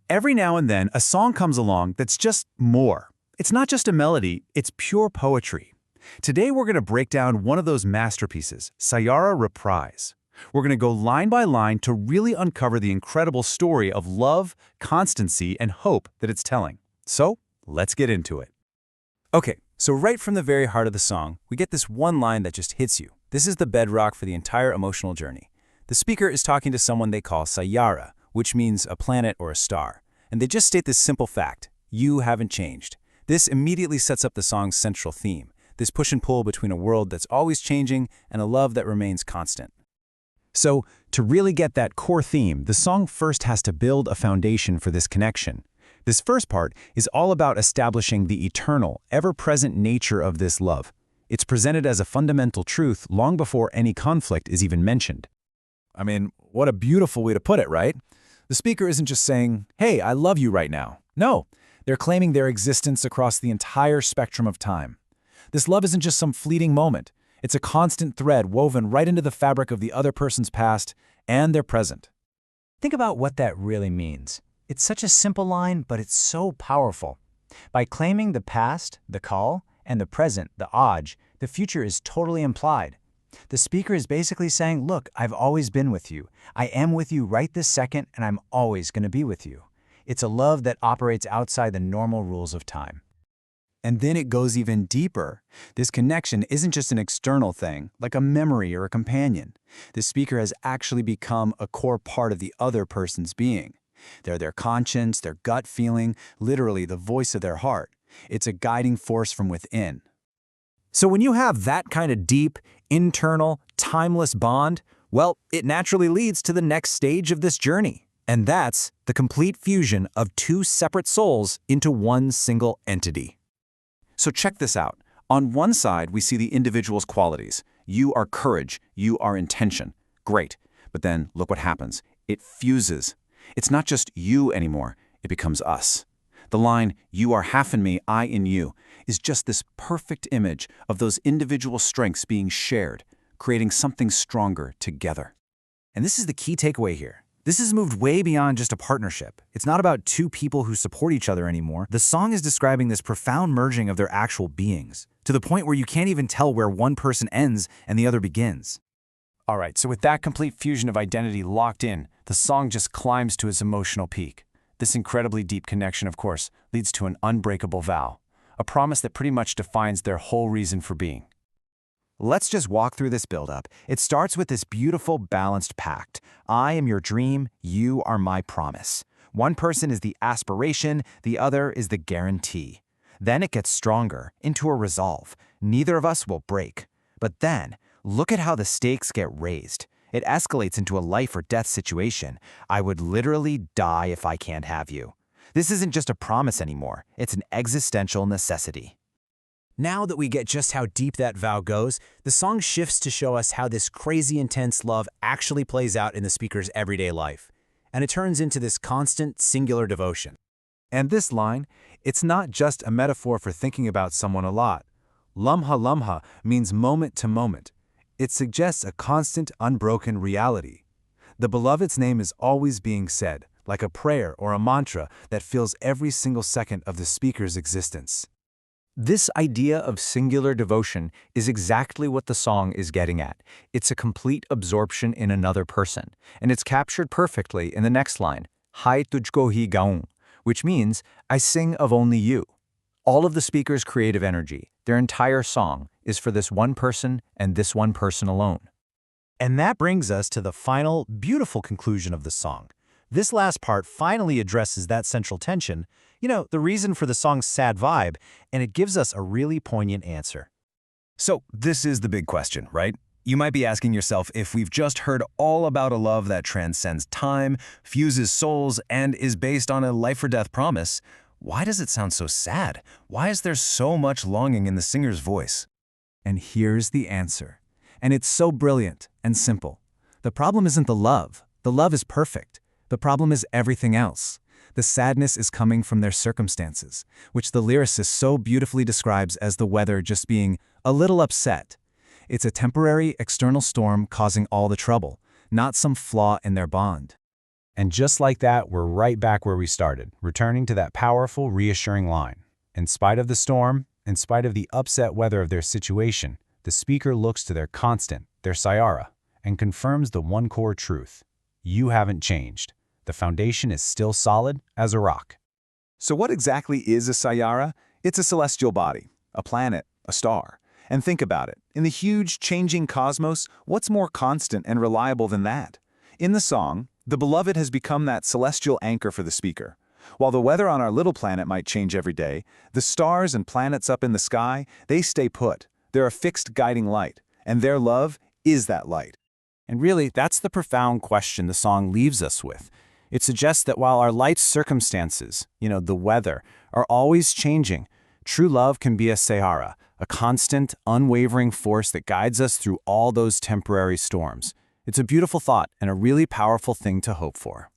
Every now and then a song comes along that's just more. It's not just a melody, it's pure poetry. Today we're going to break down one of those masterpieces, Saiyaara Reprise. We're going to go line by line to really uncover the incredible story of love, constancy, and hope that it's telling. So, let's get into it. Okay, so right from the very heart of the song, we get this one line that just hits you. This is the bedrock for the entire emotional journey. The speaker is talking to someone they call Saiyaara, which means a planet or a star. And they just state this simple fact: you haven't changed. This immediately sets up the song's central theme, this push and pull between a world that's always changing and a love that remains constant. So, to really get that core theme, the song first has to build a foundation for this connection. This first part is all about establishing the eternal, ever-present nature of this love. It's presented as a fundamental truth long before any conflict is even mentioned. I mean, what a beautiful way to put it, right? The speaker isn't just saying, "Hey, I love you right now." No, they're claiming their existence across the entire spectrum of time. This love isn't just some fleeting moment. It's a constant thread woven right into the fabric of the other person's past and their present. Think about what that really means. It's such a simple line, but it's so powerful. By claiming the past, the call, and the present, the oj, the future is totally implied. The speaker is basically saying, look, I've always been with you. I am with you right this second, and I'm always going to be with you. It's a love that operates outside the normal rules of time. And then it goes even deeper. This connection isn't just an external thing, like a memory or a companion. The speaker has actually become a core part of the other person's being. They're their conscience, their gut feeling, literally the voice of their heart. It's a guiding force from within. So when you have that kind of deep, internal, timeless bond, well, it naturally leads to the next stage of this journey. And that's the complete fusion of two separate souls into one single entity. So check this out. On one side, we see the individual's qualities. You are courage. You are intention. Great. But then look what happens. It fuses. It's not just you anymore. It becomes us. The line, "You are half in me, I in you," is just this perfect image of those individual strengths being shared, creating something stronger together. And this is the key takeaway here. This has moved way beyond just a partnership. It's not about two people who support each other anymore. The song is describing this profound merging of their actual beings, to the point where you can't even tell where one person ends and the other begins. All right, so with that complete fusion of identity locked in, the song just climbs to its emotional peak. This incredibly deep connection, of course, leads to an unbreakable vow, a promise that pretty much defines their whole reason for being. Let's just walk through this buildup. It starts with this beautiful, balanced pact. I am your dream, you are my promise. One person is the aspiration, the other is the guarantee. Then it gets stronger, into a resolve. Neither of us will break. But then, look at how the stakes get raised. It escalates into a life or death situation. I would literally die if I can't have you. This isn't just a promise anymore. It's an existential necessity. Now that we get just how deep that vow goes, the song shifts to show us how this crazy intense love actually plays out in the speaker's everyday life. And it turns into this constant, singular devotion. And this line, it's not just a metaphor for thinking about someone a lot. Lamha lamha means moment to moment. It suggests a constant, unbroken reality. The beloved's name is always being said, like a prayer or a mantra that fills every single second of the speaker's existence. This idea of singular devotion is exactly what the song is getting at. It's a complete absorption in another person, and it's captured perfectly in the next line, "Hai tujhko hi gaun," which means, I sing of only you. All of the speaker's creative energy, their entire song, is for this one person and this one person alone. And that brings us to the final, beautiful conclusion of the song. This last part finally addresses that central tension, the reason for the song's sad vibe, and it gives us a really poignant answer. So this is the big question, right? You might be asking yourself, if we've just heard all about a love that transcends time, fuses souls, and is based on a life-or-death promise, why does it sound so sad? Why is there so much longing in the singer's voice? And here's the answer. And it's so brilliant and simple. The problem isn't the love. The love is perfect. The problem is everything else. The sadness is coming from their circumstances, which the lyricist so beautifully describes as the weather just being a little upset. It's a temporary external storm causing all the trouble, not some flaw in their bond. And just like that, we're right back where we started, returning to that powerful, reassuring line. In spite of the storm, in spite of the upset weather of their situation, the speaker looks to their constant, their Saiyaara, and confirms the one core truth. You haven't changed. The foundation is still solid as a rock. So what exactly is a Saiyaara? It's a celestial body, a planet, a star. And think about it. In the huge, changing cosmos, what's more constant and reliable than that? In the song, the beloved has become that celestial anchor for the speaker. While the weather on our little planet might change every day, the stars and planets up in the sky, they stay put. They're a fixed guiding light, and their love is that light. And really, that's the profound question the song leaves us with. It suggests that while our life's circumstances, the weather, are always changing, true love can be a Saiyaara, a constant, unwavering force that guides us through all those temporary storms. It's a beautiful thought and a really powerful thing to hope for.